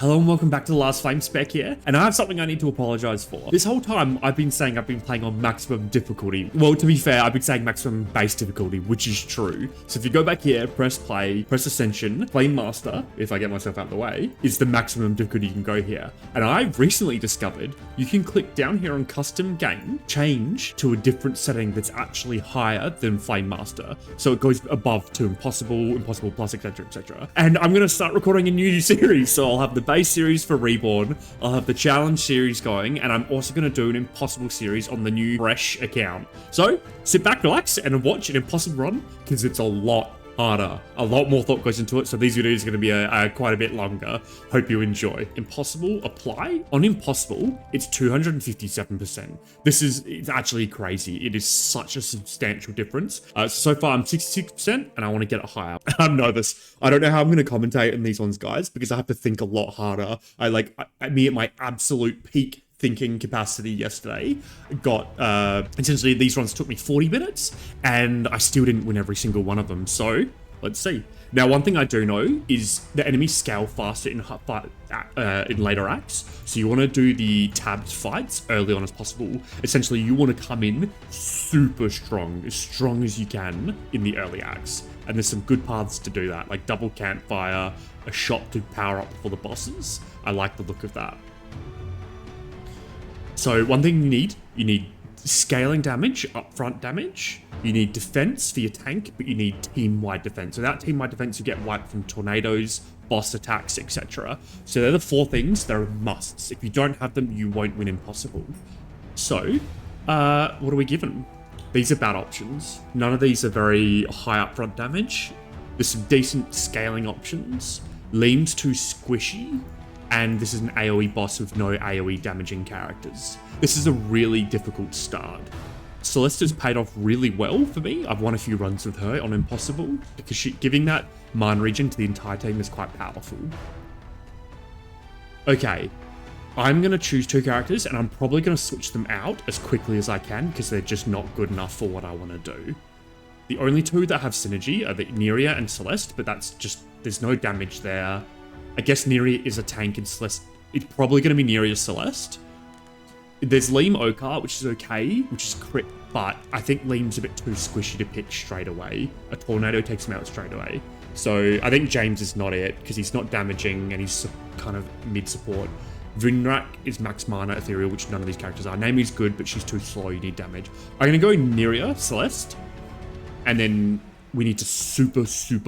Hello and welcome back to the Last Flame Spec here, and I have something I need to apologize for. This whole time, I've been saying I've been playing on maximum difficulty. Well, to be fair, I've been saying maximum base difficulty, which is true. So if you go back here, press play, press Ascension, Flame Master, if I get myself out of the way, is the maximum difficulty you can go here. And I've recently discovered you can click down here on Custom Game, change to a different setting that's actually higher than Flame Master. So it goes above to Impossible, Impossible Plus, etc, etc. And I'm going to start recording a new series, so I'll have the base series for Reborn, I'll have the challenge series going, and I'm also going to do an Impossible series on the new Fresh account. So sit back, relax, and watch an Impossible run, because it's a lot harder. A lot more thought goes into it, so these videos are going to be quite a bit longer. Hope you enjoy. Impossible apply? On Impossible, it's 257%. It's actually crazy. It is such a substantial difference. So far I'm 66%, and I want to get it higher. I'm nervous. I don't know how I'm going to commentate on these ones, guys, because I have to think a lot harder. Me at my absolute peak thinking capacity yesterday got essentially these runs took me 40 minutes and I still didn't win every single one of them, so let's see. Now, one thing I do know is the enemies scale faster in later acts, so you want to do the tabbed fights early on as possible. Essentially, you want to come in super strong as you can in the early acts, and there's some good paths to do that, like double campfire, a shot to power up for the bosses. I like the look of that. So one thing you need scaling damage, upfront damage, you need defense for your tank, but you need team-wide defense. Without team-wide defense, you get wiped from tornadoes, boss attacks, etc. So they're the four things that are musts. If you don't have them, you won't win Impossible. So, what are we given? These are bad options. None of these are very high upfront damage. There's some decent scaling options. Lean's too squishy. And this is an AoE boss with no AoE damaging characters. This is a really difficult start. Celeste has paid off really well for me. I've won a few runs with her on Impossible, because giving that mana regen to the entire team is quite powerful. Okay, I'm going to choose two characters, and I'm probably going to switch them out as quickly as I can, because they're just not good enough for what I want to do. The only two that have synergy are the Neria and Celeste, but that's just, there's no damage there. I guess Neria is a tank and Celeste, it's probably going to be Neria Celeste. There's Liam Okar, which is okay, which is crit, but I think Liam's a bit too squishy to pick straight away. A tornado takes him out straight away. So I think James is not it, because he's not damaging and he's kind of mid-support. Vinrak is max mana ethereal, which none of these characters are. Naomi's good, but she's too slow, you need damage. I'm going to go Neria Celeste, and then we need to super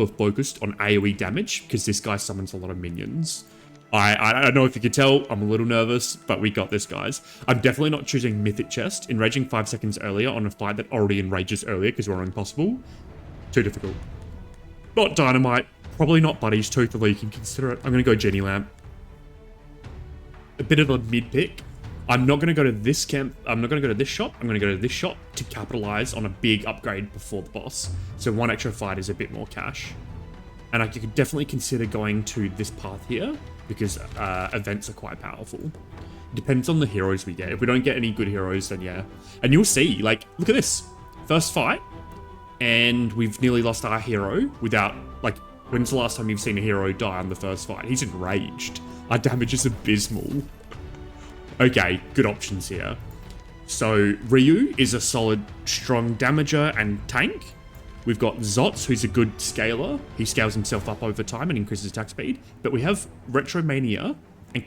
focused on AoE damage, because this guy summons a lot of minions. I don't know if you can tell, I'm a little nervous, but we got this, guys. I'm definitely not choosing Mythic Chest. Enraging 5 seconds earlier on a fight that already enrages earlier because we're on Impossible. Too difficult. Not Dynamite. Probably not Buddy's Tooth, although you can consider it. I'm going to go Jenny Lamp. A bit of a mid pick. I'm not going to go to this camp. I'm not going to go to this shop. I'm going to go to this shop to capitalize on a big upgrade before the boss. So one extra fight is a bit more cash. And I could definitely consider going to this path here, because events are quite powerful. It depends on the heroes we get. If we don't get any good heroes, then yeah. And you'll see, like, look at this. First fight, and we've nearly lost our hero without, like, when's the last time you've seen a hero die on the first fight? He's enraged. Our damage is abysmal. Okay, good options here. So Ryu is a solid, strong damager and tank. We've got Zotz, who's a good scaler. He scales himself up over time and increases attack speed. But we have Retromania and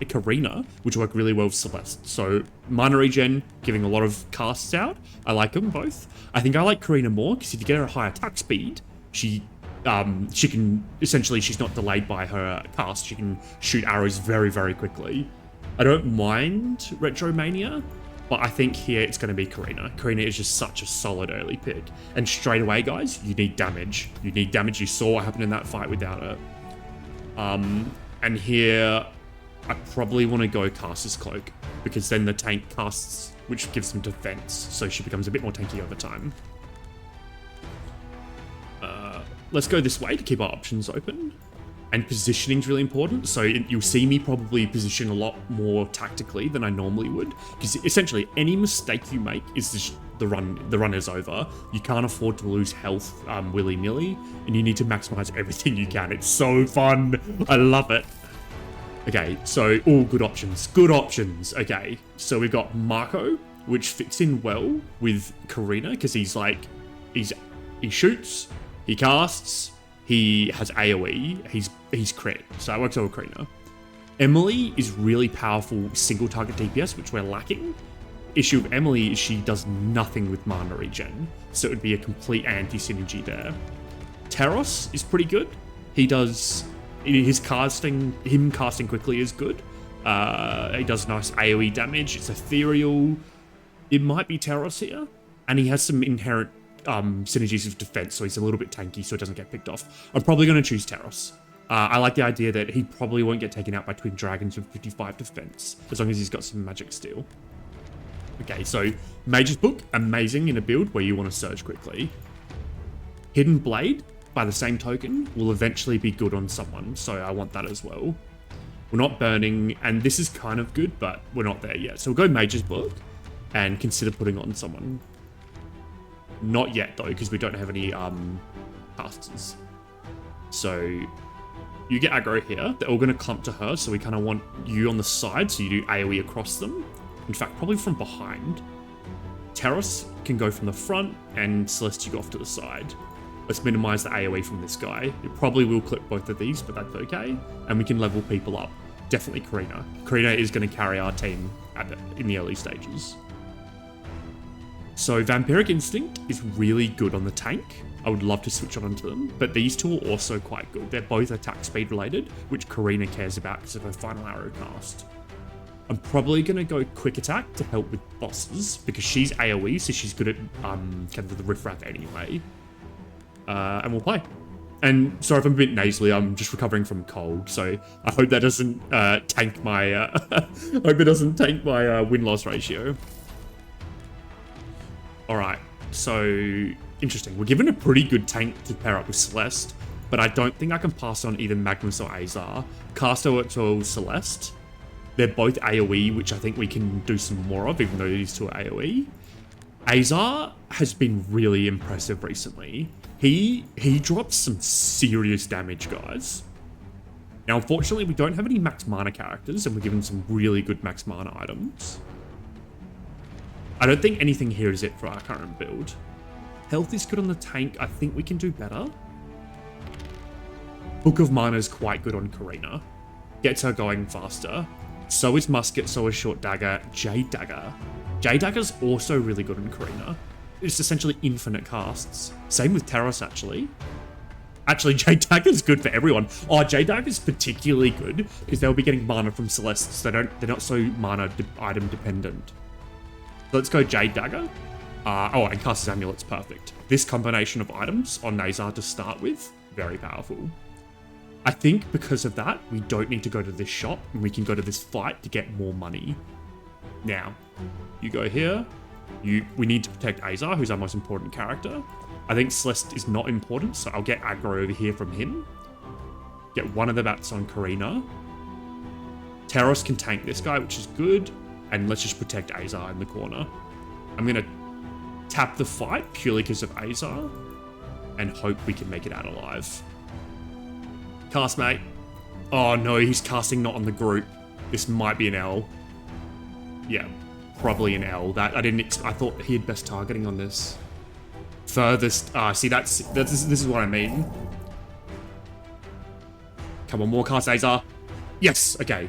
Karina, which work really well with Celeste. So mana regen, giving a lot of casts out. I like them both. I think I like Karina more, because if you get her a high attack speed, she can, essentially, she's not delayed by her cast. She can shoot arrows very quickly. I don't mind Retromania, but I think here it's going to be Karina. Karina is just such a solid early pick. And straight away, guys, you need damage. You need damage. You saw what happened in that fight without her. And here, I probably want to go Caster's Cloak, because then the tank casts, which gives them defense, so she becomes a bit more tanky over time. Let's go this way to keep our options open. And positioning is really important, so you'll see me probably position a lot more tactically than I normally would, because essentially any mistake you make is just the run is over. You can't afford to lose health willy-nilly, and you need to maximize everything you can. It's so fun. I love it. Okay, so all good options. Good options. Okay, so we've got Marco, which fits in well with Karina because he's like, he shoots, he casts, he has AoE, he's crit, so that works over Karina. Emily is really powerful single target DPS, which we're lacking. Issue of Emily is she does nothing with mana regen, so it would be a complete anti-synergy there. Taros is pretty good. He does him casting quickly is good. He does nice AoE damage. It's ethereal. It might be Taros here, and he has some inherent synergies of defense, so he's a little bit tanky, so it doesn't get picked off. I'm probably going to choose Taros. I like the idea that he probably won't get taken out by Twin Dragons with 55 defense, as long as he's got some magic steel. Okay, so Mage's Book, amazing in a build where you want to surge quickly. Hidden Blade, by the same token, will eventually be good on someone, so I want that as well. We're not burning, and this is kind of good, but we're not there yet. So we'll go Mage's Book and consider putting on someone. Not yet, though, because we don't have any casters. So you get aggro here. They're all going to clump to her, so we kind of want you on the side, so you do AoE across them. In fact, probably from behind. Taros can go from the front, and Celeste, you go off to the side. Let's minimize the AoE from this guy. It probably will clip both of these, but that's okay. And we can level people up. Definitely Karina. Karina is going to carry our team in the early stages. So Vampiric Instinct is really good on the tank. I would love to switch on onto them, but these two are also quite good. They're both attack speed related, which Karina cares about because of her final arrow cast. I'm probably going to go Quick Attack to help with bosses, because she's AoE, so she's good at kind of the riffraff anyway. And we'll play. And sorry if I'm a bit nasally, I'm just recovering from cold, so I hope that doesn't tank my hope it doesn't tank my win-loss ratio. Alright, so interesting. We're given a pretty good tank to pair up with Celeste, but I don't think I can pass on either Magnus or Azar. Caster works well with Celeste. They're both AoE, which I think we can do some more of, even though these two are AoE. Azar has been really impressive recently. He drops some serious damage, guys. Now, unfortunately, we don't have any max mana characters, and we're given some really good max mana items. I don't think anything here is it for our current build. Health is good on the tank. I think we can do better. Book of Mana is quite good on Karina. Gets her going faster. So is Musket, so is Short Dagger, Jade Dagger. Jade Dagger's also really good on Karina. It's essentially infinite casts. Same with Taros, actually. Actually, Jade Dagger's good for everyone. Oh, Jade Dagger's particularly good because they'll be getting mana from Celeste, so they're not so mana item dependent. So let's go Jade Dagger. Oh, and Caster's Amulet's perfect. This combination of items on Nazar to start with, very powerful. I think because of that, we don't need to go to this shop, and we can go to this fight to get more money. Now, you go here. We need to protect Azar, who's our most important character. I think Celeste is not important, so I'll get aggro over here from him. Get one of the bats on Karina. Taros can tank this guy, which is good. And let's just protect Azar in the corner. I'm going to tap the fight purely because of Azar and hope we can make it out alive. Cast, mate. Oh no, he's casting not on the group. This might be an L. Yeah, probably an L. I thought he had best targeting on this. Furthest. See, this is what I mean. Come on, more cast, Azar. Yes, okay.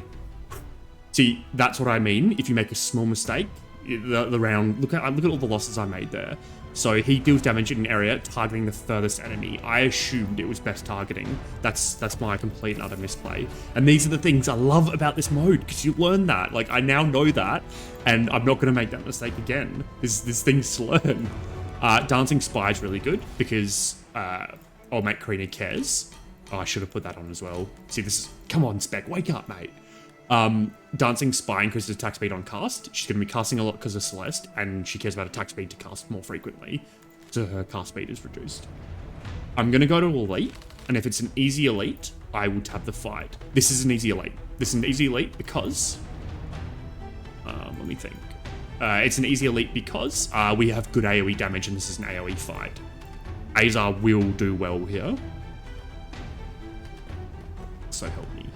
See, that's what I mean. If you make a small mistake, the round. Look at all the losses I made there. So he deals damage in an area targeting the furthest enemy. I assumed it was best targeting. That's my complete and utter misplay. And these are the things I love about this mode, because you learn that. Like, I now know that, and I'm not going to make that mistake again. There's things to learn. Dancing Spy is really good because Old Mate Karina cares. Oh, I should have put that on as well. See, this is... Come on, Spec, wake up, mate. Dancing Spy increases attack speed on cast. She's going to be casting a lot because of Celeste, and she cares about attack speed to cast more frequently, so her cast speed is reduced. I'm going to go to Elite, and if it's an easy Elite, I will tab the fight. This is an easy Elite. This is an easy Elite because... let me think. It's an easy Elite because we have good AoE damage, and this is an AoE fight. Azar will do well here. So help me.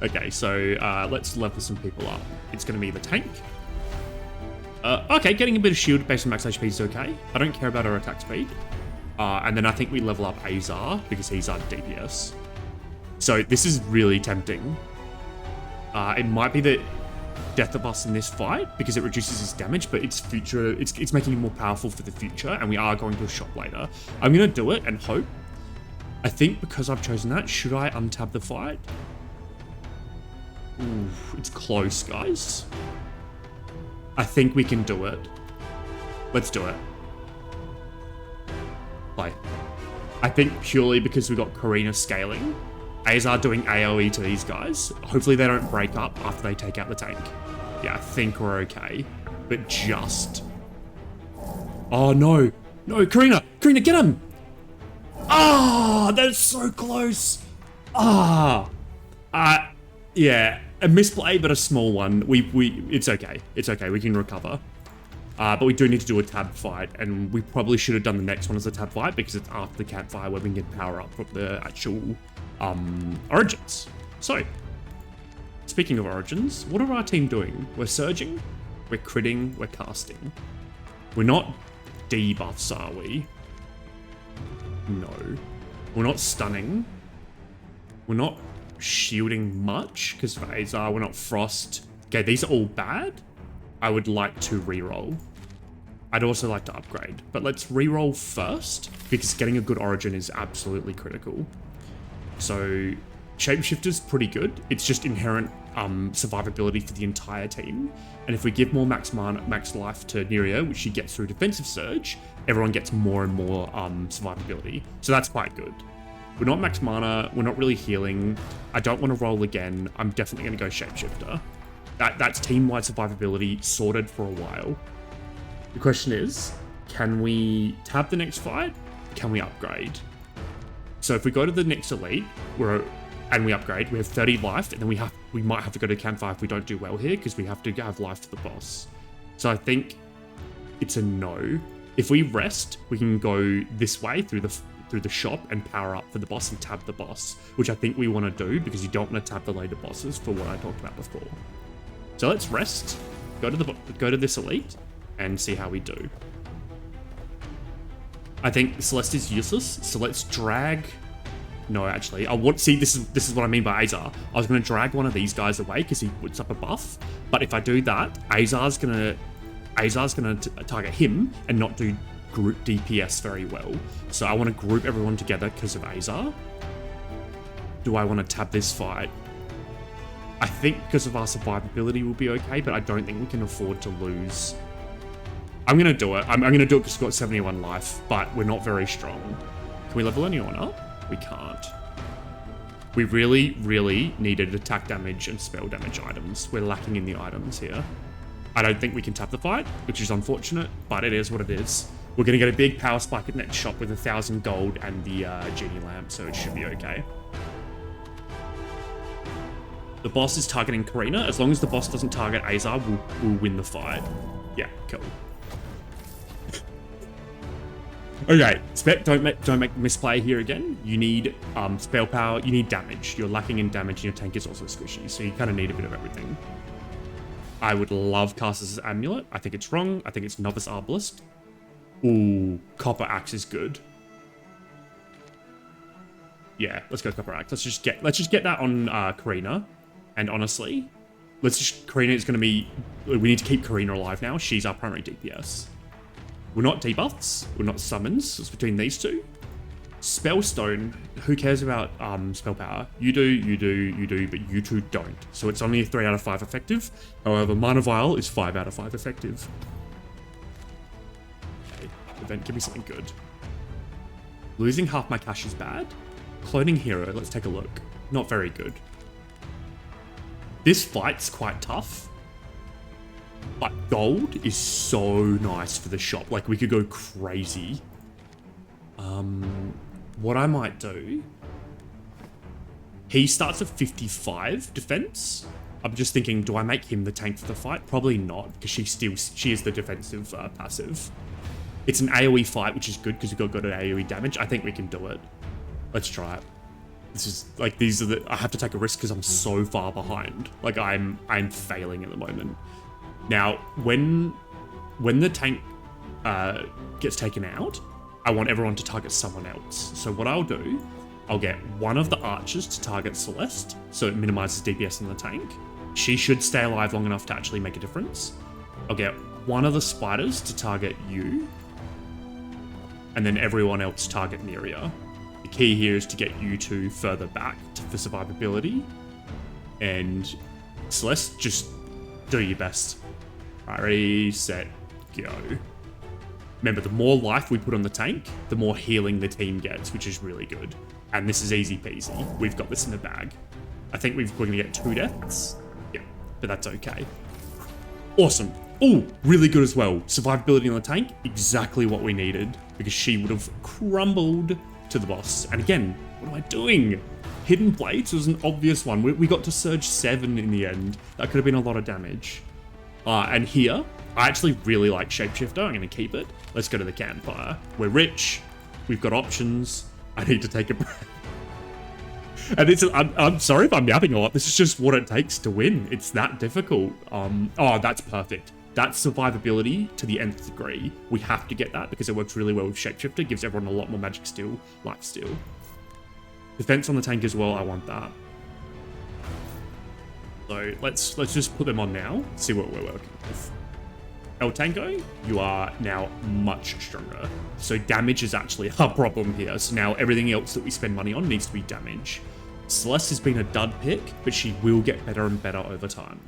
Okay, so let's level some people up. It's going to be the tank. Okay, getting a bit of shield based on max HP is okay. I don't care about our attack speed. And then I think we level up Azar because he's our DPS. So this is really tempting. It might be the death of us in this fight because it reduces his damage, but it's making him more powerful for the future, and we are going to a shop later. I'm going to do it and hope. I think because I've chosen that, should I untab the fight? Ooh, it's close, guys. I think we can do it. Let's do it. Play. I think purely because we got Karina scaling, Azar doing AoE to these guys. Hopefully they don't break up after they take out the tank. Yeah, I think we're okay. But just... Oh, no. No, Karina! Karina, get him! Ah, that's so close. Yeah, a misplay, but a small one. It's okay. It's okay. We can recover. But we do need to do a tab fight, and we probably should have done the next one as a tab fight because it's after the campfire where we can get power up from the actual origins. So, speaking of origins, what are our team doing? We're surging, we're critting, we're casting. We're not debuffs, are we? No. We're not stunning. We're not shielding much, because for Azar, we're not frost. Okay, these are all bad. I would like to reroll. I'd also like to upgrade, but let's reroll first, because getting a good origin is absolutely critical. So, Shapeshifter's pretty good. It's just inherent survivability for the entire team. And if we give more max life to Neria, which she gets through defensive surge, everyone gets more and more survivability. So that's quite good. We're not max mana, we're not really healing. I don't want to roll again. I'm definitely going to go Shapeshifter. That's team-wide survivability sorted for a while. The question is, can we tab the next fight? Can we upgrade? So if we go to the next elite, and we upgrade, we have 30 life, and then we might have to go to campfire if we don't do well here, because we have to have life for the boss. So I think it's a no. If we rest, we can go this way through the shop and power up for the boss and tab the boss, which I think we want to do because you don't want to tab the later bosses for what I talked about before. So let's rest, go to this elite, and see how we do. I think Celeste is useless, so let's drag. No, actually, this is what I mean by Azar. I was going to drag one of these guys away because he puts up a buff, but if I do that, Azar's gonna target him and not do group DPS very well. So I want to group everyone together because of Azar. Do I want to tab this fight? I think because of our survivability we'll be okay, but I don't think we can afford to lose. I'm going to do it. I'm going to do it because we've got 71 life, but we're not very strong. Can we level anyone up? We can't. We really, really needed attack damage and spell damage items. We're lacking in the items here. I don't think we can tap the fight, which is unfortunate, but it is what it is. We're going to get a big power spike at next shop with 1,000 gold and the genie lamp, so it should be okay. The boss is targeting Karina. As long as the boss doesn't target Azar, we'll win the fight. Yeah, cool. Okay, Spec, don't make misplay here again. You need spell power, you need damage. You're lacking in damage and your tank is also squishy, so you kind of need a bit of everything. I would love Caster's Amulet. I think it's wrong. I think it's Novice Arbalist. Ooh, Copper Axe is good. Yeah, let's go Copper Axe. Let's just get that on Karina. And honestly, Karina is going to be... We need to keep Karina alive now. She's our primary DPS. We're not debuffs. We're not summons. It's between these two. Spellstone, who cares about spell power? You do, but you two don't. So it's only a 3 out of 5 effective. However, Mana Vial is 5 out of 5 effective. Okay, event, give me something good. Losing half my cash is bad. Cloning Hero, let's take a look. Not very good. This fight's quite tough. But gold is so nice for the shop. Like, we could go crazy. What I might do... He starts at 55 defense. I'm just thinking, do I make him the tank for the fight? Probably not, because she is the defensive passive. It's an AoE fight, which is good, because we've got good AoE damage. I think we can do it. Let's try it. This is like, these are I have to take a risk because I'm so far behind. Like I'm failing at the moment. Now, when the tank gets taken out, I want everyone to target someone else. So what I'll do, I'll get one of the archers to target Celeste, so it minimizes DPS on the tank. She should stay alive long enough to actually make a difference. I'll get one of the spiders to target you, and then everyone else target Neria. The key here is to get you two further back for survivability. And Celeste, just do your best. Right, ready, set, go. Remember, the more life we put on the tank, the more healing the team gets, which is really good. And this is easy peasy. We've got this in the bag. I think we're going to get 2 deaths. Yeah, but that's okay. Awesome. Oh, really good as well. Survivability on the tank, exactly what we needed, because she would have crumbled to the boss. And again, what am I doing? Hidden Blades was an obvious one. We got to Surge 7 in the end. That could have been a lot of damage. And here, I actually really like Shapeshifter. I'm going to keep it. Let's go to the campfire. We're rich. We've got options. I need to take a breath. And I'm sorry if I'm yapping a lot. This is just what it takes to win. It's that difficult. Oh, that's perfect. That's survivability to the nth degree. We have to get that because it works really well with Shapeshifter. Gives everyone a lot more magic steal, life steal. Defense on the tank as well. I want that. So let's just put them on now. See what we're working with. El Tango, you are now much stronger. So damage is actually our problem here. So now everything else that we spend money on needs to be damage. Celeste has been a dud pick, but she will get better and better over time.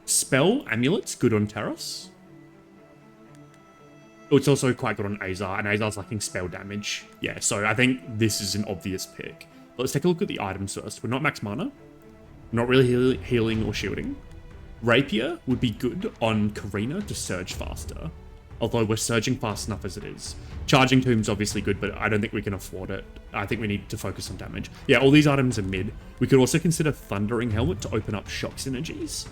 Spell Amulet's good on Terrace. Oh, it's also quite good on Azar, and Azar's lacking spell damage. Yeah, so I think this is an obvious pick. But let's take a look at the items first. We're not max mana. We're not really healing or shielding. Rapier would be good on Karina to surge faster, although we're surging fast enough as it is. Charging Tomb's obviously good, but I don't think we can afford it. I think we need to focus on damage. Yeah, all these items are mid. We could also consider Thundering Helmet to open up shock synergies,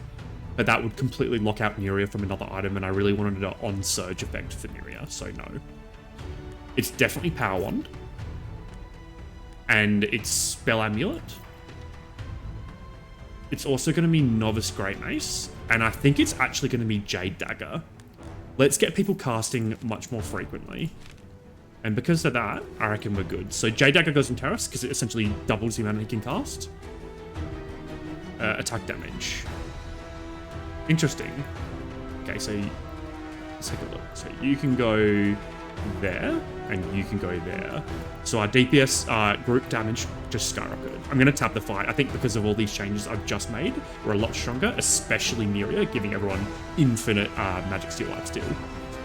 but that would completely lock out Neria from another item, and I really wanted an on-surge effect for Neria, so no. It's definitely Power Wand, and it's Spell Amulet. It's also going to be Novice Great Mace, and I think it's actually going to be Jade Dagger. Let's get people casting much more frequently. And because of that, I reckon we're good. So Jade Dagger goes on Terrace because it essentially doubles the amount he can cast. Attack damage. Interesting. Okay, so let's take a look. So you can go there, and you can go there. So our DPS group damage just skyrocketed. I'm going to tap the fight. I think because of all these changes I've just made, we're a lot stronger, especially Neria, giving everyone infinite magic steal, life steal.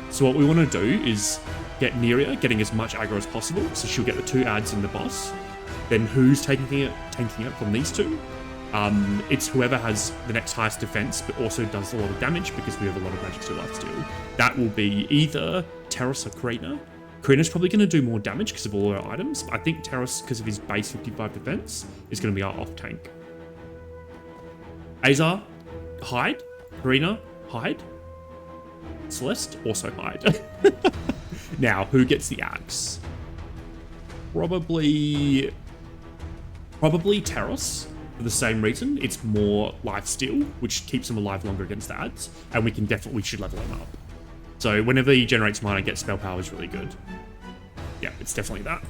So what we want to do is get Neria getting as much aggro as possible, so she'll get the 2 adds in the boss. Then who's tanking it from these two? It's whoever has the next highest defense, but also does a lot of damage because we have a lot of magic steal, life steal. That will be either Terrace or Karina. Karina's probably going to do more damage because of all her items, but I think Terrace, because of his base 55 defense, is going to be our off-tank. Azar, hide. Karina, hide. Celeste, also hide. Now, who gets the axe? Probably Terrace, for the same reason. It's more life steal, which keeps him alive longer against the adds, and we should level him up. So whenever he generates mana, get spell power is really good. Yeah, it's definitely that.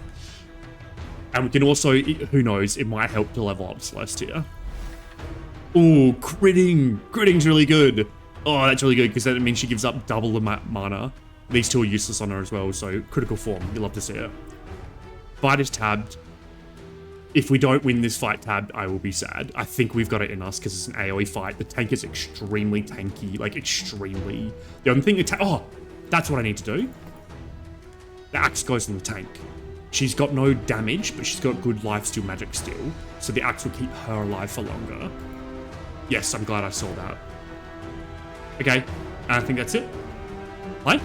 And we can also, who knows, it might help to level up Celeste here. Ooh, critting. Critting's really good. Oh, that's really good, because that means she gives up double the mana. These two are useless on her as well, so critical form. You love to see it. Fight is tabbed. If we don't win this fight tabbed, I will be sad. I think we've got it in us because it's an AoE fight. The tank is extremely tanky, like extremely. The only thing oh, that's what I need to do. The axe goes in the tank. She's got no damage, but she's got good life steal, magic steal. So the axe will keep her alive for longer. Yes, I'm glad I saw that. Okay, I think that's it. Bye.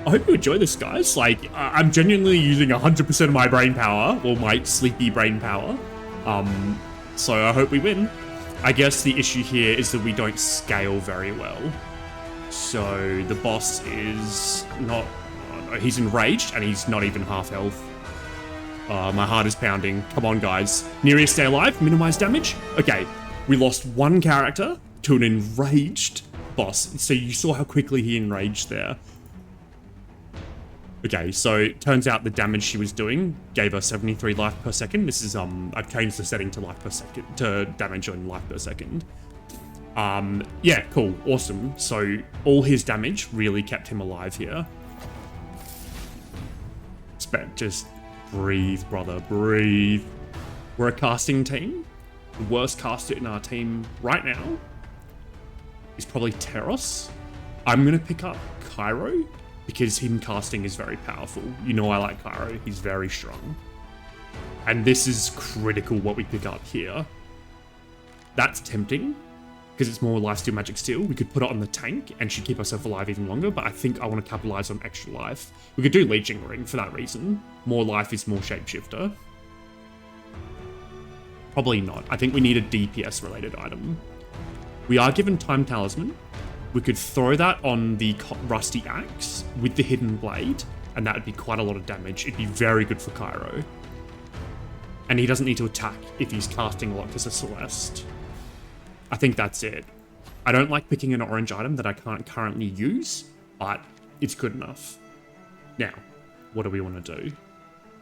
I hope you enjoy this, guys. Like, I'm genuinely using 100% of my brain power, or my sleepy brain power. So I hope we win. I guess the issue here is that we don't scale very well. So the boss is not... he's enraged, and he's not even half health. My heart is pounding. Come on, guys. Neria, stay alive. Minimize damage. Okay, we lost one character to an enraged boss. So you saw how quickly he enraged there. Okay, so it turns out the damage she was doing gave her 73 life per second. This is, I've changed the setting to life per second, to damage on life per second. Yeah, cool, awesome. So all his damage really kept him alive here. Just breathe, brother, breathe. We're a casting team. The worst caster in our team right now is probably Teros. I'm gonna pick up Cairo because him casting is very powerful. You know I like Cairo, he's very strong. And this is critical what we pick up here. That's tempting, because it's more lifesteal magic steel. We could put it on the tank and she'd keep herself alive even longer, but I think I want to capitalize on extra life. We could do Leeching Ring for that reason. More life is more shapeshifter. Probably not. I think we need a DPS related item. We are given Time Talisman. We could throw that on the Rusty Axe with the Hidden Blade, and that would be quite a lot of damage. It'd be very good for Cairo. And he doesn't need to attack if he's casting a lot as a Celeste. I think that's it. I don't like picking an orange item that I can't currently use, but it's good enough. Now, what do we want to do?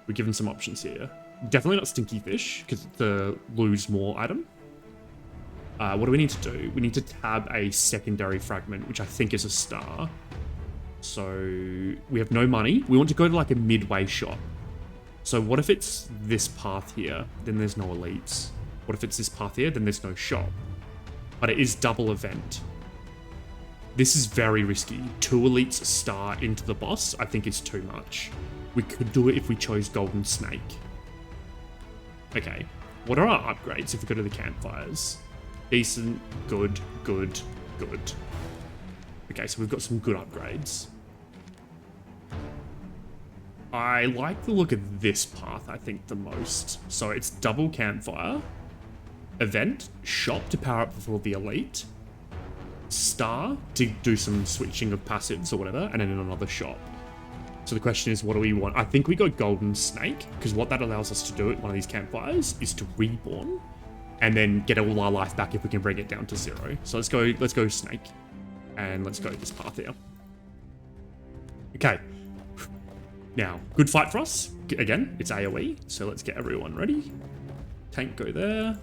We're given some options here. Definitely not Stinky Fish, because it's the lose more item. What do we need to do? We need to tab a secondary fragment, which I think is a star. So we have no money. We want to go to like a midway shop. So what if it's this path here? Then there's no elites. What if it's this path here? Then there's no shop. But it is double event. This is very risky. 2 elites star into the boss, I think is too much. We could do it if we chose Golden Snake. Okay, what are our upgrades if we go to the campfires? Decent, good, good, good. Okay, so we've got some good upgrades. I like the look of this path, I think, the most. So it's double campfire. Event, shop to power up before the elite, star to do some switching of passives or whatever, and then another shop. So the question is, what do we want? I think we go Golden Snake, because what that allows us to do at one of these campfires is to reborn, and then get all our life back if we can bring it down to 0. So let's go Snake, and let's go this path here. Okay. Now, good fight for us. Again, it's AoE, so let's get everyone ready. Tank go there.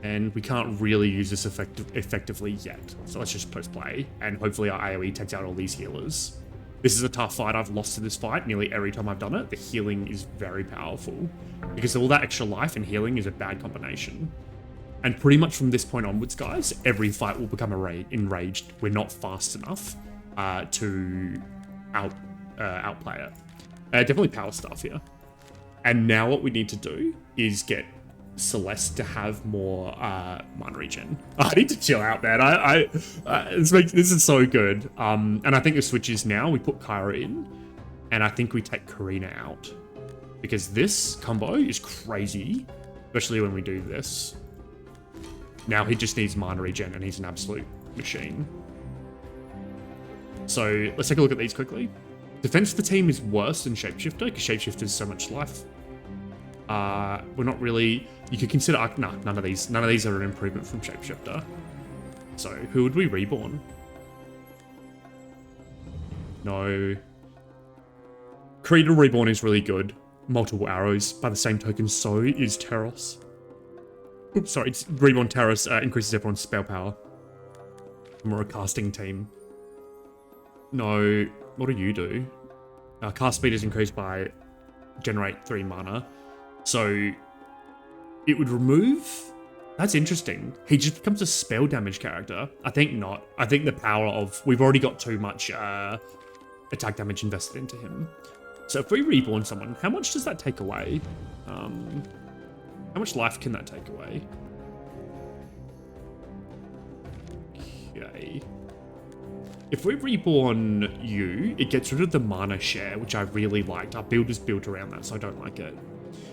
And we can't really use this effectively yet. So let's just post-play, and hopefully our AoE takes out all these healers. This is a tough fight. I've lost to this fight nearly every time I've done it. The healing is very powerful, because all that extra life and healing is a bad combination. And pretty much from this point onwards, guys, every fight will become enraged. We're not fast enough to outplay it. Definitely power stuff here. And now what we need to do is get Celeste to have more mana regen. I need to chill out, man. This is so good. And I think the switch is now we put Kyra in, and I think we take Karina out, because this combo is crazy, especially when we do this. Now he just needs mana regen, and he's an absolute machine. So let's take a look at these quickly. Defense for the team is worse than Shapeshifter, because Shapeshifter is so much life. We're not really... You could consider... No, none of these are an improvement from Shapeshifter. So, who would we reborn? No. Creator Reborn is really good. Multiple arrows. By the same token, so is Teros. Oops, sorry. It's Reborn Teros increases everyone's spell power. And we're a casting team. No. What do you do? Cast speed is increased by... Generate 3 mana. So... It would remove... That's interesting. He just becomes a spell damage character. I think not. I think the power of... We've already got too much attack damage invested into him. So if we reborn someone, how much does that take away? How much life can that take away? Okay. If we reborn you, it gets rid of the mana share, which I really liked. Our build is built around that, so I don't like it.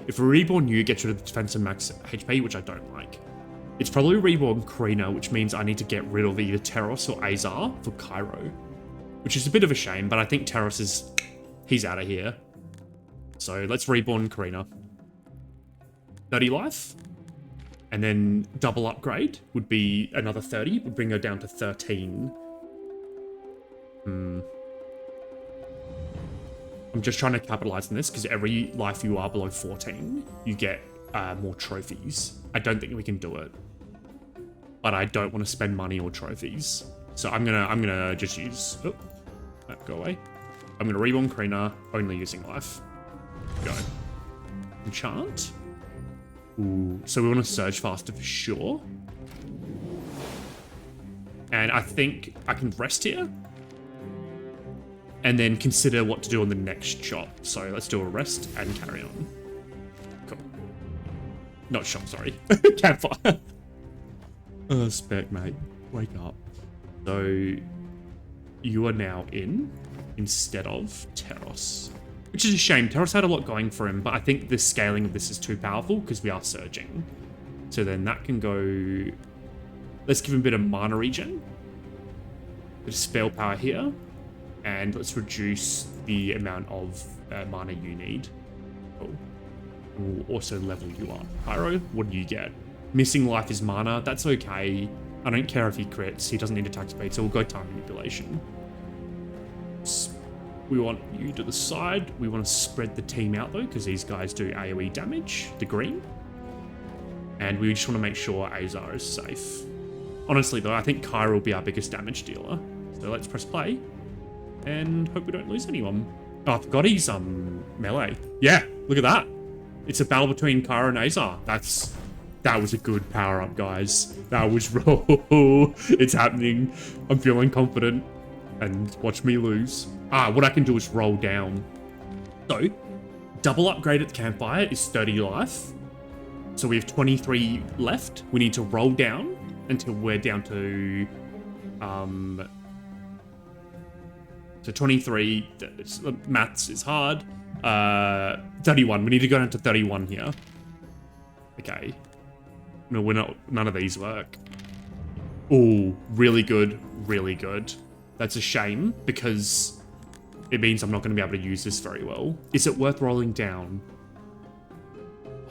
If we reborn you, it gets rid of the defense and max HP, which I don't like. It's probably reborn Karina, which means I need to get rid of either Teros or Azar for Cairo, which is a bit of a shame, but I think Teros is... He's out of here. So let's reborn Karina. 30 life. And then double upgrade would be another 30, would bring her down to 13. I'm just trying to capitalize on this because every life you are below 14, you get more trophies. I don't think we can do it, but I don't want to spend money or trophies. So I'm gonna just use, oh, that go away. I'm gonna reborn Krina, only using life. Go. Enchant. Ooh, so we want to surge faster for sure. And I think I can rest here. And then consider what to do on the next shot. So let's do a rest and carry on. Cool. Not shot, sorry. Campfire. Spec, mate. Wake up. So you are now in instead of Teros. Which is a shame. Teros had a lot going for him, but I think the scaling of this is too powerful because we are surging. So then that can go... Let's give him a bit of mana regen. Bit of spell power here. And let's reduce the amount of mana you need. Cool. And we'll also level you up. Pyro, what do you get? Missing life is mana. That's okay. I don't care if he crits. He doesn't need attack speed, so we'll go time manipulation. We want you to the side. We want to spread the team out though, because these guys do AoE damage, the green. And we just want to make sure Azar is safe. Honestly though, I think Kyra will be our biggest damage dealer. So let's press play. And hope we don't lose anyone. Oh, I forgot he's melee. Yeah, look at that. It's a battle between Kyra and Azar. That was a good power up, guys. That was raw. It's happening. I'm feeling confident. And watch me lose. What I can do is roll down. So, double upgrade at the campfire is 30 life. So we have 23 left. We need to roll down until we're down to... So 23, maths is hard. 31, we need to go down to 31 here. Okay. No, none of these work. Oh, really good, really good. That's a shame because it means I'm not going to be able to use this very well. Is it worth rolling down?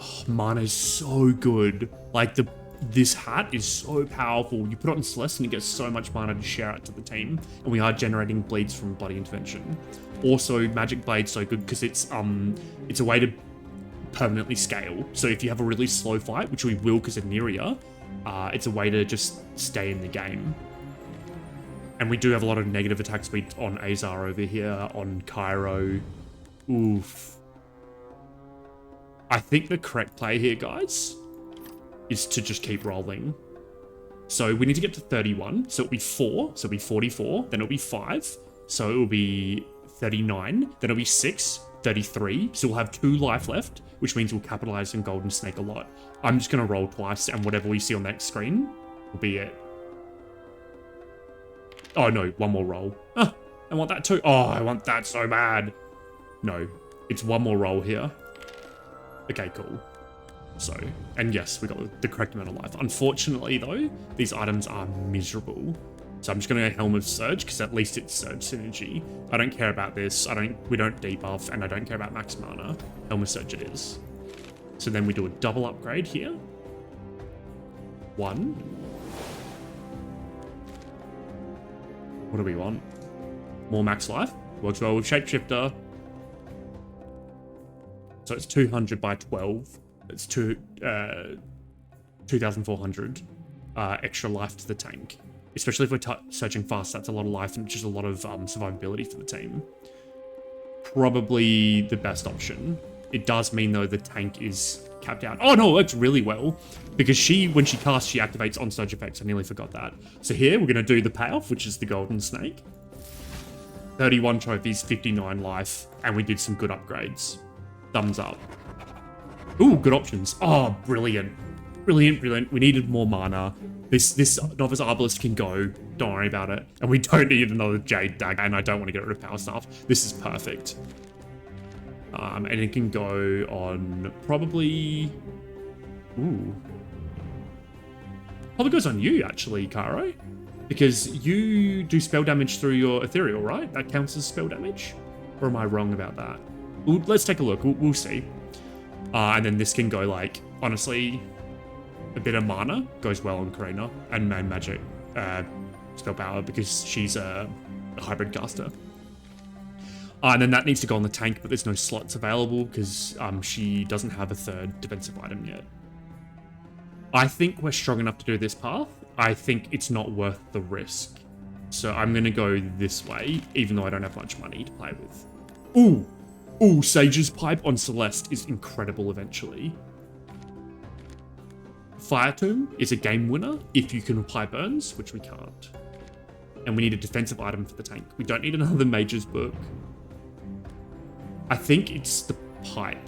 Oh, mana is so good. Like this hat is so powerful. You put it on Celeste and it gets so much mana to share out to the team. And we are generating bleeds from Bloody Intervention. Also, Magic Blade's so good because it's a way to permanently scale. So if you have a really slow fight, which we will because of Neria, it's a way to just stay in the game. And we do have a lot of negative attack speed on Azar over here, on Cairo. Oof. I think the correct play here, guys, is to just keep rolling. So we need to get to 31. So it'll be 4. So it'll be 44. Then it'll be 5. So it will be 39. Then it'll be 6. 33. So we'll have 2 life left, which means we'll capitalize on Golden Snake a lot. I'm just going to roll twice, and whatever we see on the next screen will be it. Oh no, one more roll. I want that too. Oh, I want that so bad. No, it's one more roll here. Okay, cool. So, and yes, we got the correct amount of life. Unfortunately though, these items are miserable. So I'm just gonna go Helm of Surge, because at least it's Surge synergy. I don't care about this. We don't debuff, and I don't care about max mana. Helm of Surge it is. So then we do a double upgrade here. 1. What do we want? More max life. Works well with Shapeshifter. So it's 200 by 12. It's 2,400 extra life to the tank. Especially if we're searching fast, that's a lot of life and just a lot of survivability for the team. Probably the best option. It does mean, though, the tank is capped out. Oh, no, it works really well. Because when she casts, she activates on surge effects. I nearly forgot that. So here, we're going to do the payoff, which is the Golden Snake. 31 trophies, 59 life, and we did some good upgrades. Thumbs up. Ooh, good options. Oh, brilliant. Brilliant, brilliant. We needed more mana. This Novice Arbalist can go. Don't worry about it. And we don't need another Jade Dagger, and I don't want to get rid of Power Staff. This is perfect. And it can go on probably... Ooh. Probably goes on you, actually, Caro. Because you do spell damage through your Ethereal, right? That counts as spell damage? Or am I wrong about that? Let's take a look. We'll see. And then this can go like, honestly, a bit of mana goes well on Karina and main magic spell power because she's a hybrid caster. And then that needs to go on the tank, but there's no slots available because she doesn't have a third defensive item yet. I think we're strong enough to do this path. I think it's not worth the risk. So I'm going to go this way, even though I don't have much money to play with. Ooh! Ooh, Sage's Pipe on Celeste is incredible eventually. Fire Tomb is a game winner if you can apply burns, which we can't. And we need a defensive item for the tank. We don't need another Mage's Book. I think it's the pipe.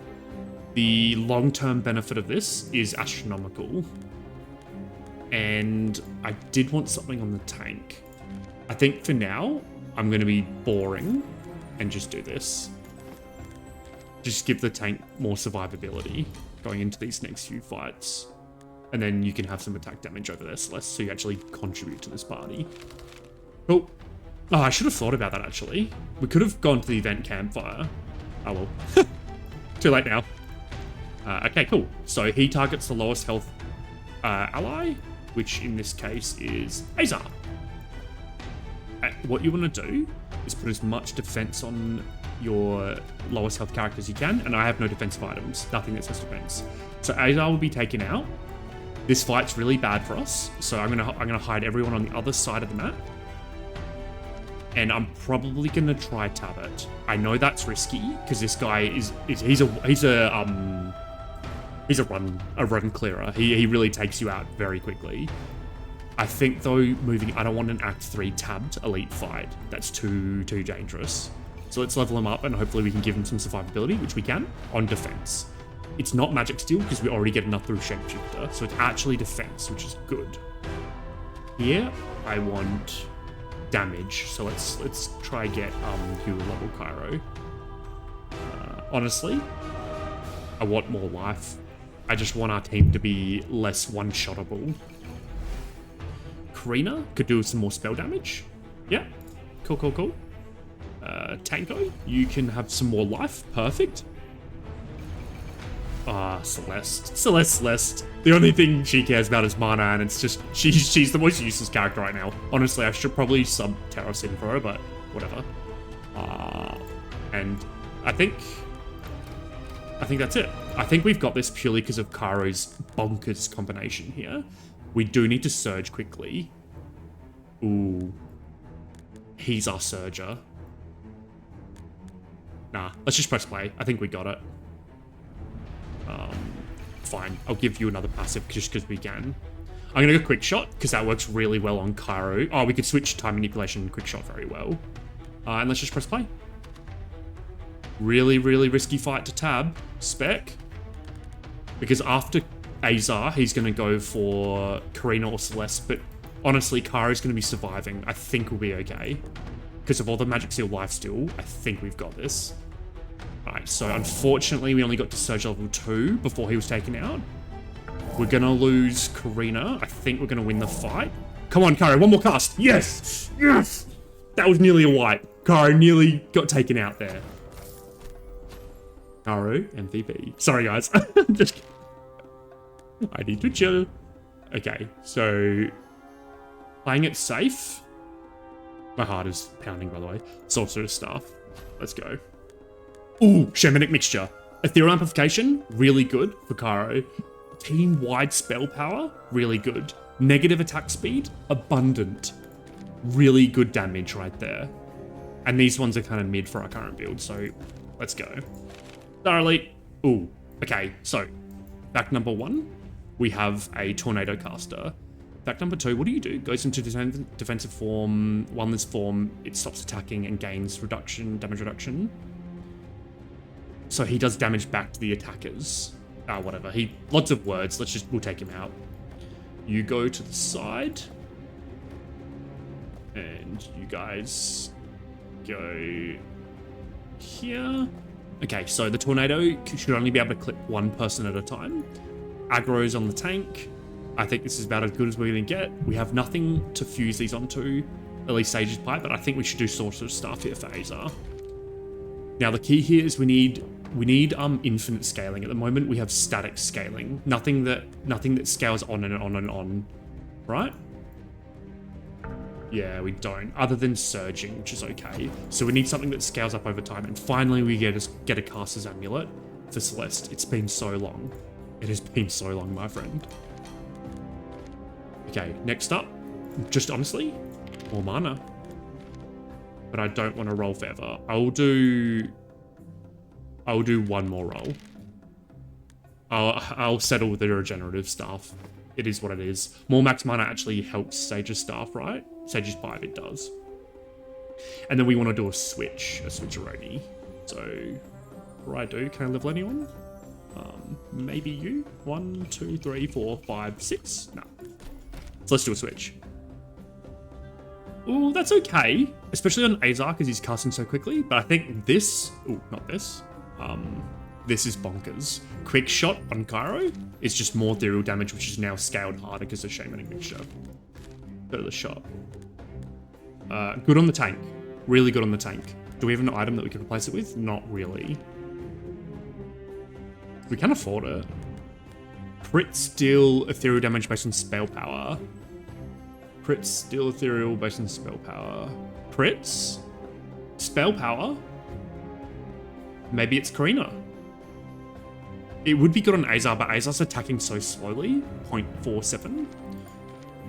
The long-term benefit of this is astronomical. And I did want something on the tank. I think for now, I'm going to be boring and just do this. Just give the tank more survivability going into these next few fights. And then you can have some attack damage over there, Celeste, so you actually contribute to this party. Oh, I should have thought about that, actually. We could have gone to the event campfire. Oh, well. Too late now. Okay, cool. So he targets the lowest health ally, which in this case is Azar. What you want to do is put as much defense on your lowest health character as you can, and I have no defensive items, nothing that says defense. So Azar will be taken out. This fight's really bad for us, so I'm gonna hide everyone on the other side of the map. And I'm probably gonna try Tabit. I know that's risky because this guy he's a run clearer. He really takes you out very quickly. I think though I don't want an Act 3 tabbed elite fight. That's too dangerous. So let's level him up and hopefully we can give him some survivability, which we can on defense. It's not magic steal because we already get enough through Shapeshifter, so it's actually defense, which is good. Here I want damage, so let's try get Hero level Cairo. Honestly, I want more life. I just want our team to be less one-shottable. Karina could do some more spell damage. Yeah, cool. Tanko, you can have some more life. Perfect. Celeste. The only thing she cares about is mana, and it's just she's the most useless character right now. Honestly, I should probably sub Taros in for her, but whatever. And I think that's it. I think we've got this purely because of Cairo's bonkers combination here. We do need to surge quickly. Ooh. He's our surger. Nah, let's just press play. I think we got it. Fine, I'll give you another passive just because we can. I'm going to go quick shot because that works really well on Cairo. Oh, we could switch time manipulation and quick shot very well. And let's just press play. Really risky fight to tab. Spec. Because after Azar, he's going to go for Karina or Celeste, but honestly, Cairo's going to be surviving. I think we'll be okay. Because of all the Magic Seal lifesteal, I think we've got this. Alright, so unfortunately we only got to Surge level 2 before he was taken out. We're going to lose Karina. I think we're going to win the fight. Come on, Cairo, one more cast. Yes! Yes! That was nearly a wipe. Cairo nearly got taken out there. Cairo, MVP. Sorry, guys. Just kidding. I need to chill. Okay, so playing it safe. My heart is pounding, by the way. Sorcerer's Staff. Let's go. Ooh, Shamanic Mixture. Ethereal Amplification, really good for Cairo. Team-wide spell power, really good. Negative attack speed, abundant. Really good damage right there. And these ones are kind of mid for our current build, so let's go. Thoroughly. Ooh, okay, so fact number 1, we have a Tornado Caster. Fact number 2, what do you do? Goes into defensive form, wondless form, it stops attacking and gains damage reduction. So he does damage back to the attackers. Whatever. Lots of words. We'll take him out. You go to the side. And you guys go here. Okay, so the tornado should only be able to clip one person at a time. Aggro's on the tank. I think this is about as good as we're going to get. We have nothing to fuse these onto, at least Sage's Pipe, but I think we should do Sorcerer's Staff here for Azar. Now the key here is we need infinite scaling. At the moment we have static scaling. Nothing that scales on and on and on. Right? Yeah, we don't. Other than surging, which is okay. So we need something that scales up over time. And finally we get a caster's amulet for Celeste. It's been so long. It has been so long, my friend. Okay, next up, just honestly, more mana. But I don't want to roll forever. I'll do one more roll. I'll settle with the regenerative staff. It is what it is. More max mana actually helps Sage's staff, right? Sage's 5, it does. And then we want to do a switcheroni. So, what do I do? Can I level anyone? Maybe you? 1, 2, 3, 4, 5, 6? No. So let's do a switch. Ooh, that's okay. Especially on Azar because he's casting so quickly. But I think this... Ooh, not this. This is bonkers. Quick shot on Cairo is just more ethereal damage, which is now scaled harder because of Shamaning Mixture. Go to the shop. Good on the tank. Really good on the tank. Do we have an item that we can replace it with? Not really. We can afford it. Crit steal ethereal damage based on spell power. Crits steal ethereal based on spell power. Crits? Spell power? Maybe it's Karina. It would be good on Azar, but Azar's attacking so slowly. 0.47.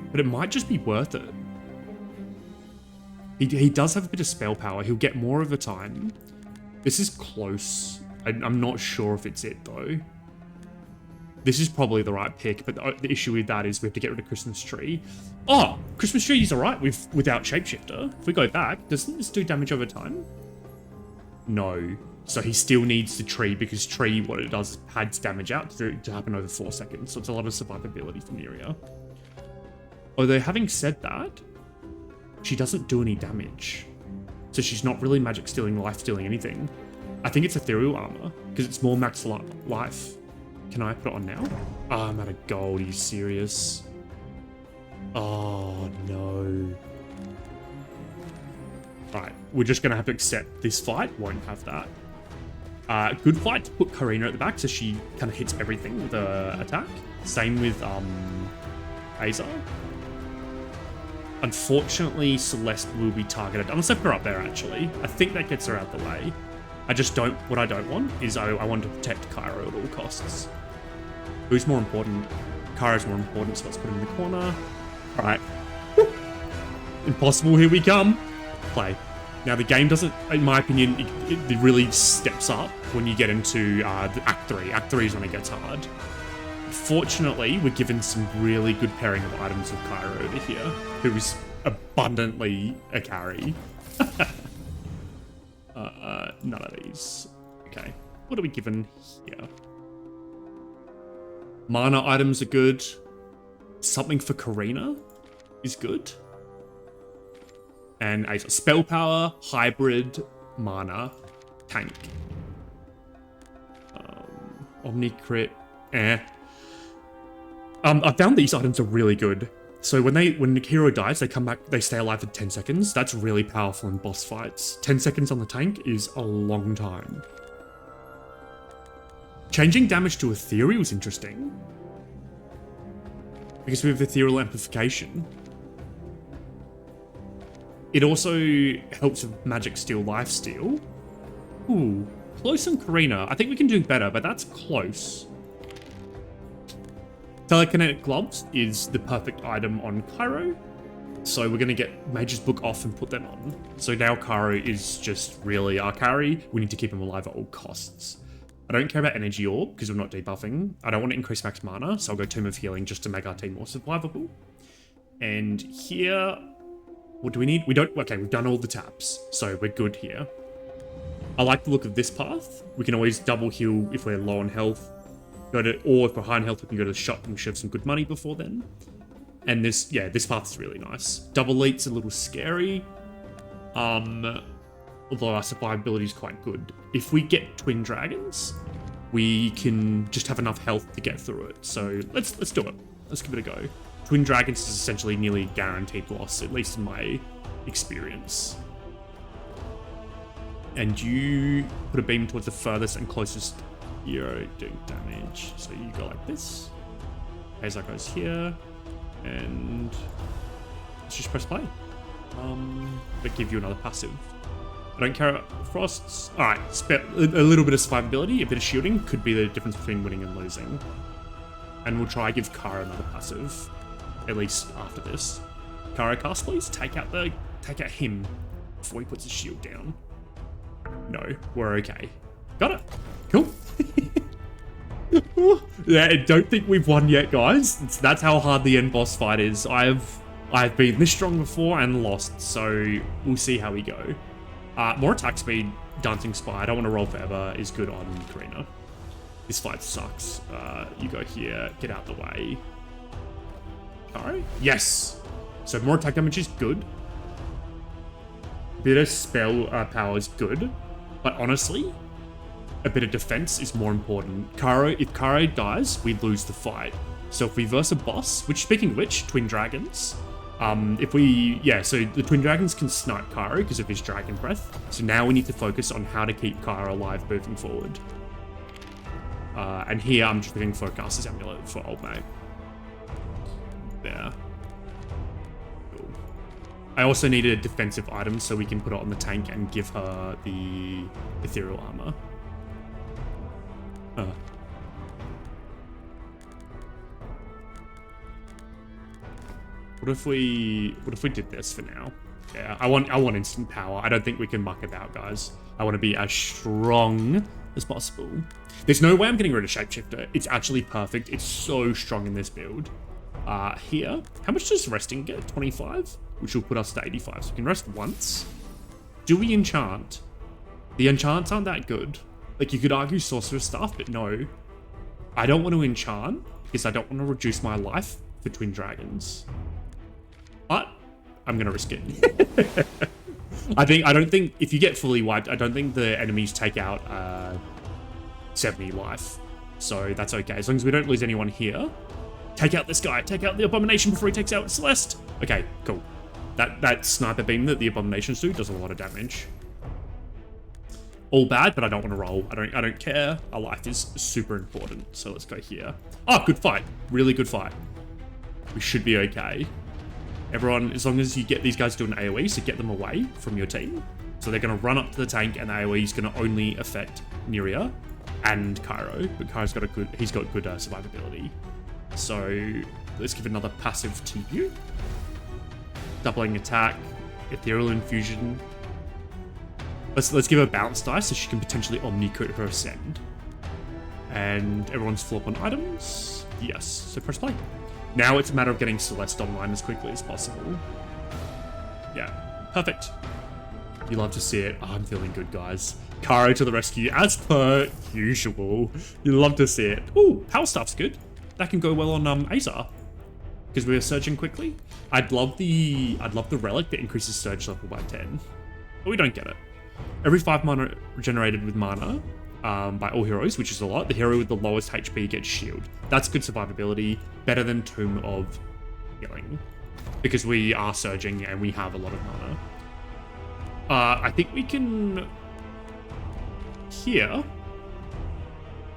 But it might just be worth it. He does have a bit of spell power. He'll get more over time. This is close. I'm not sure if it's it, though. This is probably the right pick, but the issue with that is we have to get rid of Christmas Tree. Oh, Christmas Tree is alright without Shapeshifter. If we go back, doesn't this do damage over time? No. So he still needs the tree because tree, what it does, pads damage out to happen over 4 seconds. So it's a lot of survivability from Neria. Although having said that, she doesn't do any damage. So she's not really magic stealing, life stealing, anything. I think it's ethereal armor because it's more max life. Can I put it on now? Oh, I'm out of gold. Are you serious? Oh, no. Right, we're just going to have to accept this fight. Won't have that. Good fight to put Karina at the back so she kind of hits everything with her attack. Same with Azar. Unfortunately, Celeste will be targeted. Unless I put her up there, actually. I think that gets her out the way. What I don't want is I want to protect Cairo at all costs. Who's more important? Cairo's more important, so let's put him in the corner. All right. Woo. Impossible, here we come. Play. Now the game doesn't, in my opinion, it really steps up when you get into the Act 3. Act 3 is when it gets hard. Fortunately, we're given some really good pairing of items with Cairo over here, who is abundantly a carry. None of these. Okay. What are we given here? Mana items are good. Something for Karina is good. And a spell power, hybrid, mana, tank. Omni crit, I found these items are really good. So when the hero dies, they come back, they stay alive for 10 seconds. That's really powerful in boss fights. 10 seconds on the tank is a long time. Changing damage to ethereal is interesting. Because we have ethereal amplification. It also helps with magic steal, life steal. Ooh, close on Karina. I think we can do better, but that's close. Telekinetic gloves is the perfect item on Cairo. So we're going to get Mage's Book off and put them on. So now Cairo is just really our carry. We need to keep him alive at all costs. I don't care about Energy Orb because we're not debuffing. I don't want to increase max mana, so I'll go Tomb of Healing just to make our team more survivable. And here, what do we need? Okay, we've done all the taps, so we're good here. I like the look of this path. We can always double heal if we're low on health. Or if we're high on health, we can go to the shop and shove some good money before then. And this path is really nice. Double Elite's a little scary. Although our survivability is quite good. If we get Twin Dragons, we can just have enough health to get through it. So let's do it. Let's give it a go. Twin Dragons is essentially nearly guaranteed loss, at least in my experience. And you put a beam towards the furthest and closest hero doing damage. So you go like this. Hazer goes here. And let's just press play. But give you another passive. I don't care about frosts. Alright, a little bit of survivability, a bit of shielding could be the difference between winning and losing. And we'll try give Kara another passive. At least after this. Kara cast, please. Take out him before he puts his shield down. No, we're okay. Got it. Cool. Yeah, I don't think we've won yet, guys. That's how hard the end boss fight is. I've been this strong before and lost, so we'll see how we go. More attack speed, Dancing Spire, I don't want to roll forever, is good on Karina. This fight sucks. You go here, get out the way. Alright, yes! So more attack damage is good. Bit of spell power is good. But honestly, a bit of defense is more important. If Kara dies, we lose the fight. So if we verse a boss, which speaking of which, Twin Dragons, so the Twin Dragons can snipe Kara because of his Dragon Breath. So now we need to focus on how to keep Kara alive moving forward. And here I'm just looking for a Caster's Amulet for Old Mate. There. Cool. I also needed a defensive item so we can put it on the tank and give her the ethereal armor. What if we did this for now? Yeah, I want instant power. I don't think we can muck about, guys. I want to be as strong as possible. There's no way I'm getting rid of Shapeshifter. It's actually perfect. It's so strong in this build. Here, how much does resting get? 25? Which will put us to 85. So we can rest once. Do we enchant? The enchants aren't that good. Like, you could argue sorcerer stuff, but no. I don't want to enchant because I don't want to reduce my life for Twin Dragons. But I'm gonna risk it. I don't think if you get fully wiped, I don't think the enemies take out 70 life. So that's okay. As long as we don't lose anyone here. Take out this guy. Take out the Abomination before he takes out Celeste. Okay, cool. That sniper beam that the Abominations do does a lot of damage. All bad, but I don't want to roll. I don't care. Our life is super important. So let's go here. Oh, good fight. Really good fight. We should be okay. Everyone, as long as you get these guys to do an AoE, so get them away from your team. So they're going to run up to the tank, and the AoE is going to only affect Neria and Cairo. But Cairo's got he's got good survivability. So let's give another passive to you. Doubling attack, ethereal infusion. Let's give her bounce dice so she can potentially omni-crit her ascend. And everyone's full up on items. Yes, so press play. Now it's a matter of getting Celeste online as quickly as possible. Yeah, perfect. You love to see it. Oh, I'm feeling good, guys. Caro to the rescue, as per usual. You love to see it. Ooh, power stuff's good. That can go well on Azar, because we're surging quickly. I'd love the relic that increases surge level by 10, but we don't get it. Every 5 mana regenerated with mana by all heroes, which is a lot. The hero with the lowest HP gets shield. That's good survivability, better than Tomb of Healing, because we are surging and we have a lot of mana. I think we can... Here,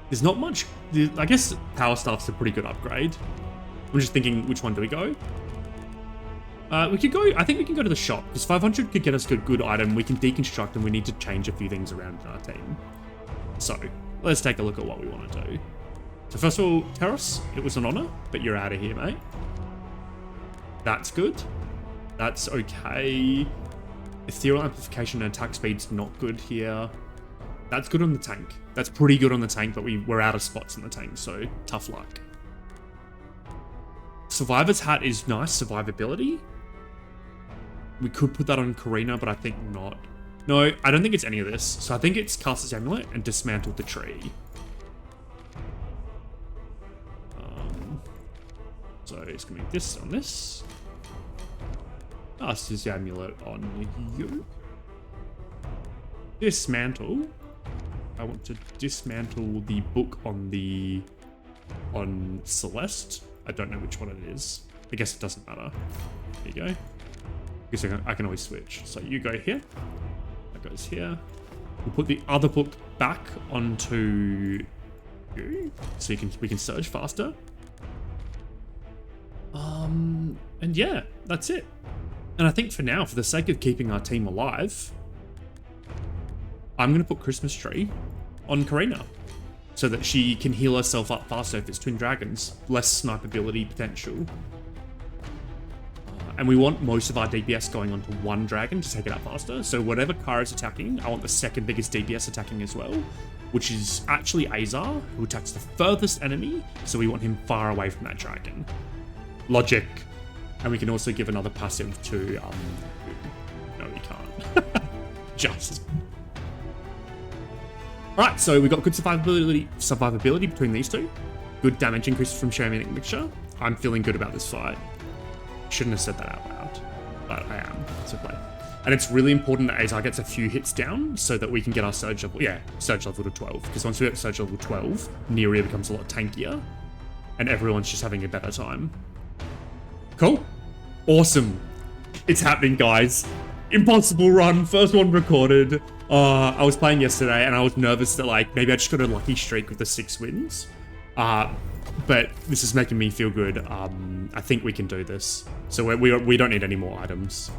there's not much... I guess Power Staff's a pretty good upgrade. I'm just thinking, which one do we go? We could go... I think we can go to the shop, because 500 could get us a good item. We can deconstruct, and we need to change a few things around in our team. So, let's take a look at what we want to do. So first of all, Terrace, it was an honor, but you're out of here, mate. That's good. That's okay. Ethereal amplification and attack speed's not good here. That's good on the tank. That's pretty good on the tank, but we're out of spots in the tank, so tough luck. Survivor's Hat is nice, survivability. We could put that on Karina, but I think not. No, I don't think it's any of this. So I think it's Caster's Amulet and Dismantle the Tree. So it's going to be this on this. Caster's Amulet on you. Dismantle. I want to dismantle the book on Celeste. I don't know which one it is. I guess it doesn't matter. There you go. Because I can always switch. So you go here. That goes here. We'll put the other book back onto you, so we can surge faster. And yeah, that's it. And I think for now, for the sake of keeping our team alive, I'm going to put Christmas Tree on Karina so that she can heal herself up faster if it's Twin Dragons. Less snipe ability potential. And we want most of our DPS going onto one dragon to take it out faster. So whatever Kara's attacking, I want the second biggest DPS attacking as well, which is actually Azar, who attacks the furthest enemy. So we want him far away from that dragon. Logic. And we can also give another passive to, no, we can't. Just. Alright, so we got good survivability between these two. Good damage increase from Shamanic Mixture. I'm feeling good about this fight. Shouldn't have said that out loud, but I am. So play. And it's really important that Azar gets a few hits down so that we can get our surge level, surge level to 12. Because once we get surge level 12, Neria becomes a lot tankier, and everyone's just having a better time. Cool. Awesome. It's happening, guys. Impossible run. First one recorded. I was playing yesterday and I was nervous that like maybe I just got a lucky streak with the 6 wins. But this is making me feel good. I think we can do this. So we don't need any more items.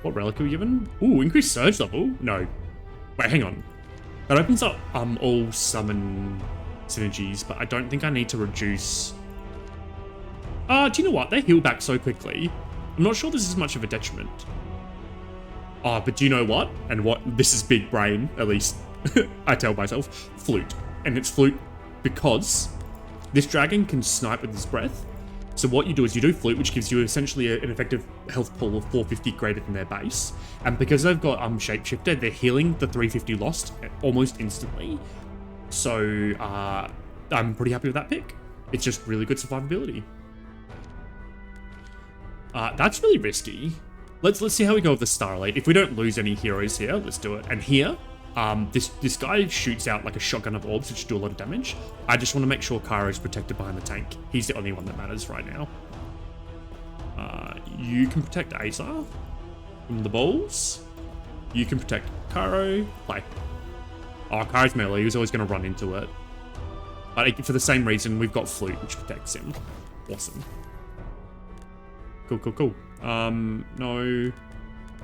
What relic are we given? Ooh, increased surge level? No. Wait, hang on. That opens up all summon synergies, but I don't think I need to reduce... do you know what? They heal back so quickly. I'm not sure this is much of a detriment. But do you know what? And what? This is big brain, at least I tell myself. Flute. And it's flute because this dragon can snipe with his breath. So what you do is you do flute, which gives you essentially an effective health pool of 450 greater than their base. And because they've got shapeshifter, they're healing the 350 lost almost instantly. So I'm pretty happy with that pick. It's just really good survivability. That's really risky. Let's see how we go with the Starlight. If we don't lose any heroes here, let's do it. And here, this guy shoots out like a shotgun of orbs, which do a lot of damage. I just want to make sure Kara is protected behind the tank. He's the only one that matters right now. You can protect Azar from the balls. You can protect Karo. Play. Oh, Karo's melee. He was always going to run into it. But for the same reason, we've got Flute, which protects him. Awesome. Cool. No.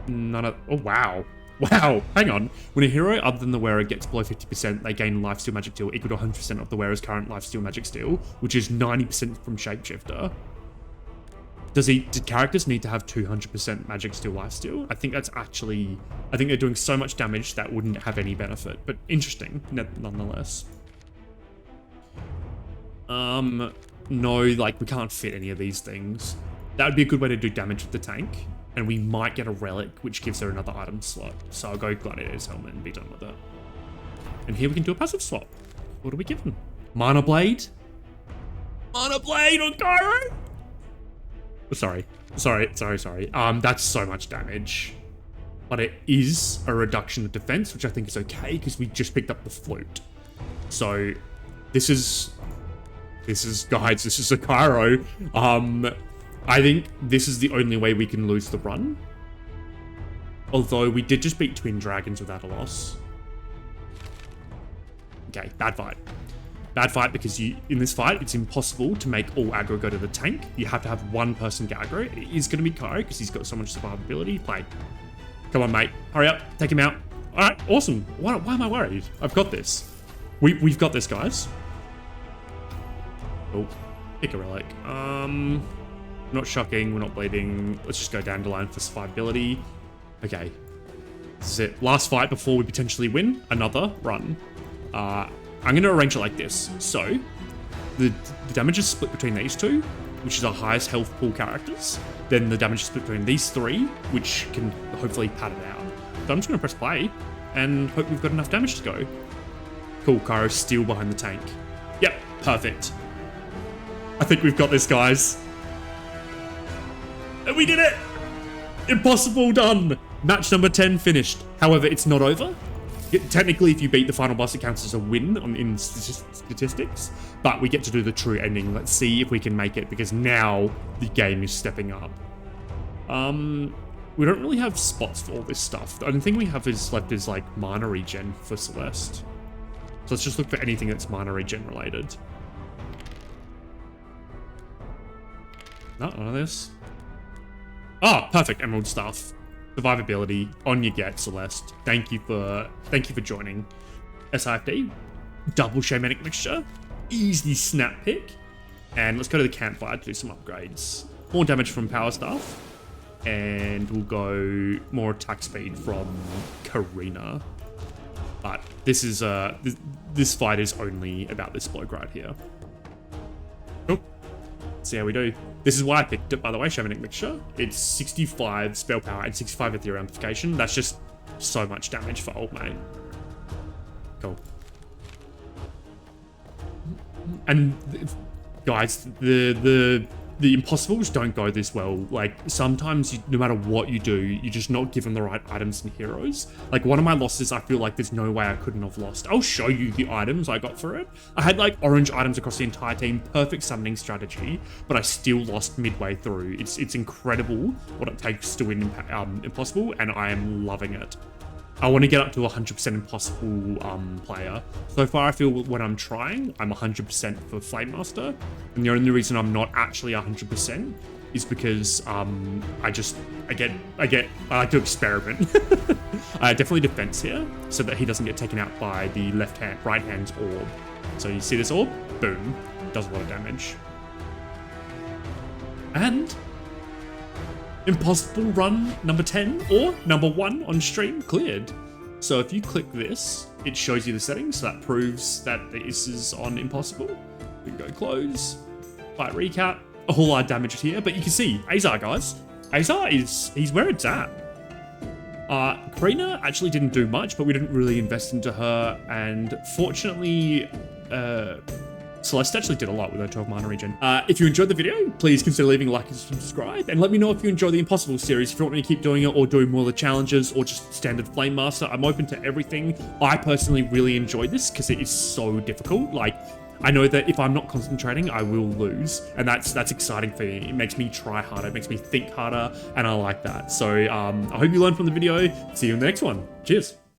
None of... Oh, wow. Wow, hang on. When a hero other than the wearer gets below 50%, they gain lifesteal magic steal equal to 100% of the wearer's current lifesteal magic steal, which is 90% from Shapeshifter. Did characters need to have 200% magic steal lifesteal? I think that's actually... I think they're doing so much damage that wouldn't have any benefit, but interesting, nonetheless. No, like, we can't fit any of these things. That would be a good way to do damage with the tank. And we might get a relic, which gives her another item slot. So I'll go Gladiator's Helmet and be done with it. And here we can do a passive swap. What are we given? Mana Blade? Mana Blade on Gyro? Sorry. That's so much damage. But it is a reduction of defense, which I think is okay, because we just picked up the Flute. So this is guys, this is a Gyro. I think this is the only way we can lose the run. Although we did just beat Twin Dragons without a loss. Okay, bad fight. Bad fight because in this fight, it's impossible to make all aggro go to the tank. You have to have one person get aggro. It is going to be Kyro because he's got so much survivability. Play. Come on, mate. Hurry up. Take him out. All right, awesome. Why am I worried? I've got this. We've got this, guys. Oh, pick a relic. Not shocking, we're not bleeding. Let's just go Dandelion for survivability. Okay. This is it. Last fight before we potentially win another run. I'm going to arrange it like this. So, the damage is split between these two, which is our highest health pool characters. Then the damage is split between these three, which can hopefully pad it out. So I'm just going to press play and hope we've got enough damage to go. Cool, Kyro's still behind the tank. Yep, perfect. I think we've got this, guys. And we did it! Impossible done! Match number 10 finished. However, it's not over. Technically, if you beat the final boss, it counts as a win in statistics. But we get to do the true ending. Let's see if we can make it, because now the game is stepping up. we don't really have spots for all this stuff. The only thing we have is left is like mana regen for Celeste. So let's just look for anything that's mana regen related. No, none of this. Oh, perfect. Emerald Staff. Survivability. On you get, Celeste. Thank you for joining. SIFD. Double Shamanic Mixture. Easy snap pick. And let's go to the campfire to do some upgrades. More damage from Power Staff. And we'll go more attack speed from Karina. But this is this fight is only about this bloke right here. Cool. Let's see how we do. This is why I picked it, by the way, Shamanic Mixture. It's 65 spell power and 65 ethereal amplification. That's just so much damage for old mate. Cool. And guys, the impossibles don't go this well. Like, sometimes, no matter what you do, you're just not given the right items and heroes. Like, one of my losses, I feel like there's no way I couldn't have lost. I'll show you the items I got for it. I had, like, orange items across the entire team, perfect summoning strategy, but I still lost midway through. It's incredible what it takes to win impossible, and I am loving it. I want to get up to 100% impossible player. So far, I feel when I'm trying, I'm 100% for Flame Master. And the only reason I'm not actually 100% is because I like to experiment. Definitely defense here, so that he doesn't get taken out by the right hand's orb. So you see this orb? Boom. Does a lot of damage. And impossible run number 10 or number 1 on stream cleared. So if you click this, it shows you the settings. So that proves that this is on impossible. We can go close, fight recap, a whole lot of damage here, but you can see Azar, guys. Azar he's where it's at. Karina actually didn't do much, but we didn't really invest into her, and fortunately, Celeste actually did a lot with her 12 mana regen. If you enjoyed the video, please consider leaving a like and subscribe, and let me know if you enjoy the Impossible series, if you want me to keep doing it or doing more of the challenges or just standard Flame Master. I'm open to everything. I personally really enjoy this because it is so difficult. Like, I know that if I'm not concentrating, I will lose, and that's exciting for me. It makes me try harder, it makes me think harder, and I like that. So I hope you learned from the video. See you in the next one. Cheers.